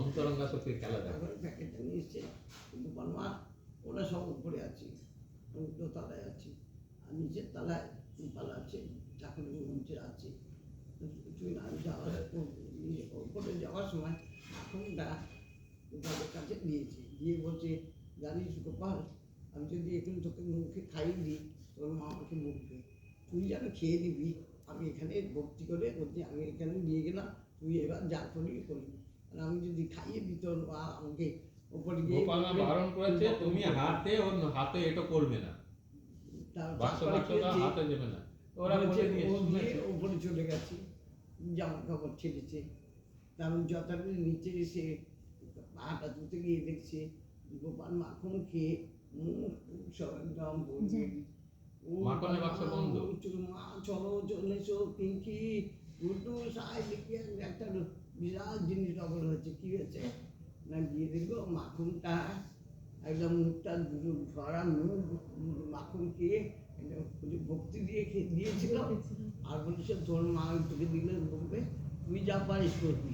অন্তরঙ্গা শক্তির খেলা দেখো। প্যাকেটটা নিয়ে এসছে, গোপাল মা ওরা সব উপরে আছে, আমি দোতলায় আছি, আর নিচের তলায় গোপাল আছে, চাকরি মঞ্চে আছে। আমি যাওয়ার উপরে যাওয়ার সময় এখনটা গোপালের কাছে দিয়েছি, দিয়ে বলছে, জানিস গোপাল, আমি যদি এখন তোকে মুখে খাইয়ে দিই তোর মা আমাকে বকবে, তুই যেন খেয়ে নিবি। আমি এখানে ভক্তি করে বলছি, আমি এখানে নিয়ে গেলাম, তুই এবার যা করবি করবি। আর আমি যদি খাইয়ে দিই তোর মা আমাকে ওপরে গিয়ে গোপাল মা বারণ করেছে, তুমি হাতে ওর হাতে এটা করবে না, হাতে দেবে না। ওরা বলে দিয়েছে, ওপরে চলে গেছে, জামা কাপড় ছেড়েছে। কারণ যথারীতি নিচে এসে পাটা ধুতে গিয়ে দেখছে গোপাল মাখন খেয়ে মুখ সব একদম মাখনের বাক্স বন্ধ। মা চলো চলে এসো, পিঙ্কি দুটো সাই দেখি একটা বিরাট জিনিস ডবল হয়েছে। কি হয়েছে না, গিয়ে দেখবো মাখনটা একদম মুখটা ভরা মুখ মাখন খেয়ে ভক্তি দিয়ে খেয়ে দিয়েছিল। আর বলেছে তোর মা তোকে দিলে বলবে তুই যা পারিস করবি,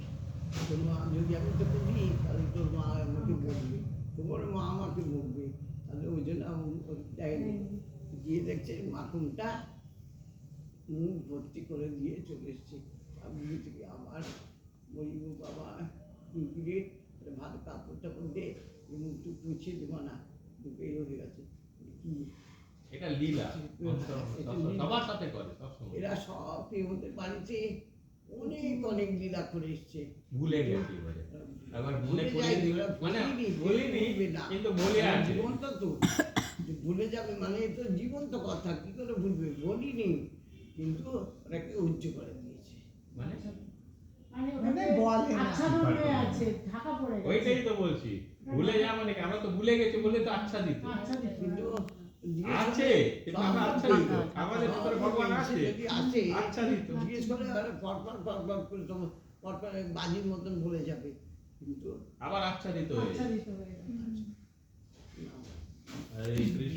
তোর মা যদি আমি তোকে দিই তাহলে তোর মা আমাকে বলবে, তোমার মা আমাকে বলবে, তাহলে ওই জন্য দেয়নি। গিয়ে দেখছে মাখনটা মুখ ভর্তি করে দিয়ে চলে এসছে। আমি থেকে আবার বলি, বাবা কিরে ভালো কাপড় টাপড় দে, মুখটু পুছিয়ে দেবো না, বের হয়ে গেছে। কি এটা লীলা, সবার সাথে করে সবসময়। এরা সব ওদের বাড়িতে অনেক অনেক লীলা করে এসছে, ভুলে গেছে এবারে। আবার ভুলে করে দিবে, মানে বলিনি কিন্তু বলে আছে। জীবন্ত তো ভুলে যাবে, মানে তো জীবন্ত কথা, কি করে ভুলবে, বলিনি কিন্তু ওটাকে উচ্চ করে দিয়েছে। মানে ওইটাই তো বলছি, ভুলে যা মানে আমরা তো ভুলে গেছি বলে তো আচ্ছা দিত, কিন্তু আছে আমরা আচ্ছা দিত, আমাদের ভিতরে ভগবান আছে, আচ্ছা দিত। জিজ্ঞেস করে পরপর পরপর করে তোমার পরপর বাজির মতন ভুলে যাবে, কিন্তু আবার আচ্ছা দিত। আচ্ছা দিত। হরে কৃষ্ণ।